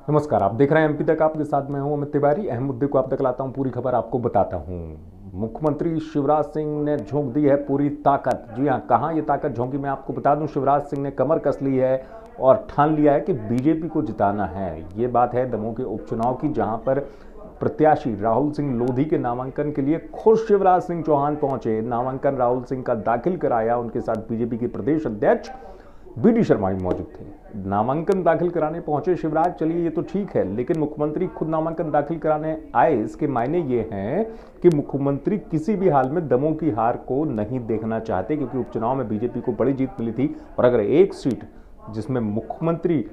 नमस्कार, आप देख रहे हैं एमपी तक। आपके साथ मैं हूं अमित तिवारी। अहम मुद्दे को आप तक लाता हूं, पूरी खबर आपको बताता हूं। मुख्यमंत्री शिवराज सिंह ने झोंक दी है पूरी ताकत। जी हां, कहां ये ताकत झोंकी मैं आपको बता दूं। शिवराज सिंह ने कमर कस ली है और ठान लिया है कि बीजेपी को जिताना है। ये बात है दमोह के उपचुनाव की, जहां पर प्रत्याशी राहुल सिंह लोधी के नामांकन के लिए खुद शिवराज सिंह चौहान पहुंचे। नामांकन राहुल सिंह का दाखिल कराया। उनके साथ बीजेपी के प्रदेश अध्यक्ष बीडी शर्मा भी मौजूद थे। नामांकन दाखिल कराने पहुंचे शिवराज, चलिए ये तो ठीक है, लेकिन मुख्यमंत्री खुद नामांकन दाखिल कराने आए। इसके मायने ये हैं कि मुख्यमंत्री किसी भी हाल में दमोह की हार को नहीं देखना चाहते, क्योंकि उपचुनाव में बीजेपी को बड़ी जीत मिली थी। और अगर एक सीट जिसमें मुख्यमंत्री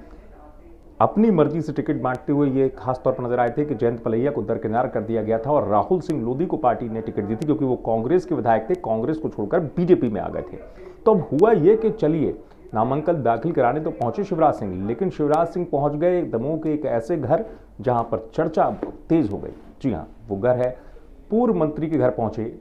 अपनी मर्जी से टिकट बांटते हुए ये खास तौर पर नजर आए थे कि जयंत पलैया को दरकिनार कर दिया गया था और राहुल सिंह लोधी को पार्टी ने टिकट दी थी, क्योंकि वो कांग्रेस के विधायक थे, कांग्रेस को छोड़कर बीजेपी में आ गए थे। तो अब हुआ ये कि चलिए नामांकन दाखिल कराने तो पहुंचे शिवराज सिंह, लेकिन शिवराज सिंह पहुंच गए दमोह के एक ऐसे घर जहां पर चर्चा तेज हो गई। जी हां, वो घर है पूर्व मंत्री के घर पहुंचे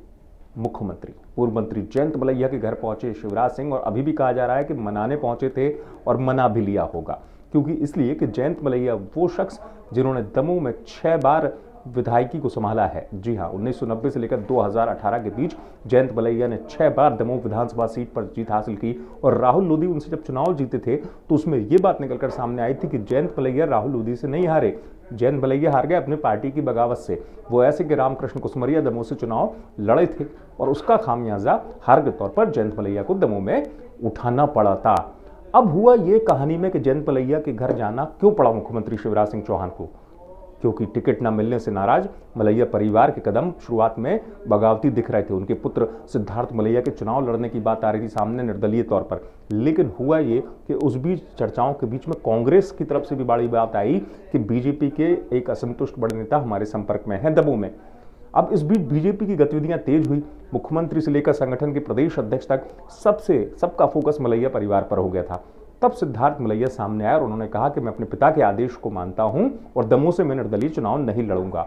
मुख्यमंत्री। पूर्व मंत्री जयंत मलैया के घर पहुंचे शिवराज सिंह, और अभी भी कहा जा रहा है कि मनाने पहुंचे थे और मना भी लिया होगा। क्योंकि इसलिए कि जयंत मलैया वो शख्स जिन्होंने दमोह में 6 बार विधायकी को संभाला है। जी हां, 1990 से लेकर 2018 के बीच जयंत मलैया ने 6 बार दमोह विधानसभा सीट पर जीत हासिल की। और राहुल लोधी उनसे जब चुनाव जीते थे तो उसमें यह बात निकलकर सामने आई थी कि जयंत मलैया राहुल लोधी से नहीं हारे, जयंत मलैया हार गए अपने पार्टी की बगावत से। वो ऐसे कि रामकृष्ण कुसमरिया दमोह से चुनाव लड़े थे और उसका खामियाजा हार के तौर पर जयंत मलैया को दमोह में उठाना पड़ा था। अब हुआ ये कहानी में कि जयंत मलैया के घर जाना क्यों पड़ा मुख्यमंत्री शिवराज सिंह चौहान को, क्योंकि टिकट न मिलने से नाराज मलैया परिवार के कदम शुरुआत में बगावती दिख रहे थे। उनके पुत्र सिद्धार्थ मलैया के चुनाव लड़ने की बात आ रही थी सामने निर्दलीय तौर पर। लेकिन हुआ ये कि उस बीच चर्चाओं के बीच में कांग्रेस की तरफ से भी बड़ी बात आई कि बीजेपी के एक असंतुष्ट बड़े नेता हमारे संपर्क में है दमोह में। अब इस बीच बीजेपी की गतिविधियां तेज हुई। मुख्यमंत्री से लेकर संगठन के प्रदेश अध्यक्ष तक सबका फोकस मलैया परिवार पर हो गया था। तब सिद्धार्थ मलैया सामने आए और उन्होंने कहा कि मैं अपने पिता के आदेश को मानता हूं और दमोह से मैं निर्दलीय चुनाव नहीं लड़ूंगा।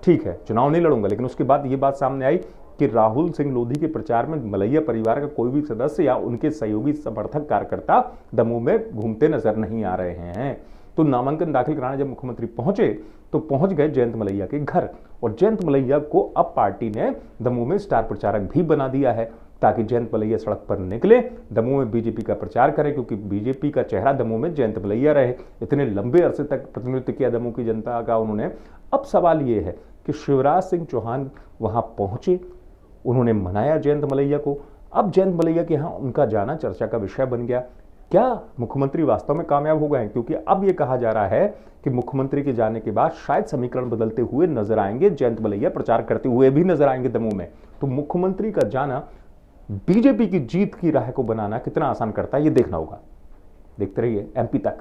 ठीक है, चुनाव नहीं लड़ूंगा, लेकिन उसके बाद ये बात सामने आई कि राहुल सिंह लोधी के प्रचार में मलैया परिवार का कोई भी सदस्य या उनके सहयोगी समर्थक कार्यकर्ता दमोह में घूमते नजर नहीं आ रहे हैं। तो नामांकन दाखिल कराने जब मुख्यमंत्री पहुंचे तो पहुंच गए जयंत मलैया के घर, और जयंत मलैया को अब पार्टी ने दमोह में स्टार प्रचारक भी बना दिया है, ताकि जयंत मलैया सड़क पर निकले, दमोह में बीजेपी का प्रचार करें, क्योंकि बीजेपी का चेहरा दमोह में जयंत मलैया रहे। इतने लंबे अरसे तक प्रतिनिधित्व किया दमोह की जनता का उन्होंने। अब सवाल ये है कि शिवराज सिंह चौहान वहां पहुंचे, उन्होंने मनाया जयंत मलैया को। अब जयंत मलैया के यहाँ उनका जाना चर्चा का विषय बन गया। क्या मुख्यमंत्री वास्तव में कामयाब हो गए हैं? क्योंकि अब यह कहा जा रहा है कि मुख्यमंत्री के जाने के बाद शायद समीकरण बदलते हुए नजर आएंगे, जयंत मलैया प्रचार करते हुए भी नजर आएंगे दमोह में। तो मुख्यमंत्री का जाना बीजेपी की जीत की राह को बनाना कितना आसान करता है, ये देखना होगा। देखते रहिए एमपी तक।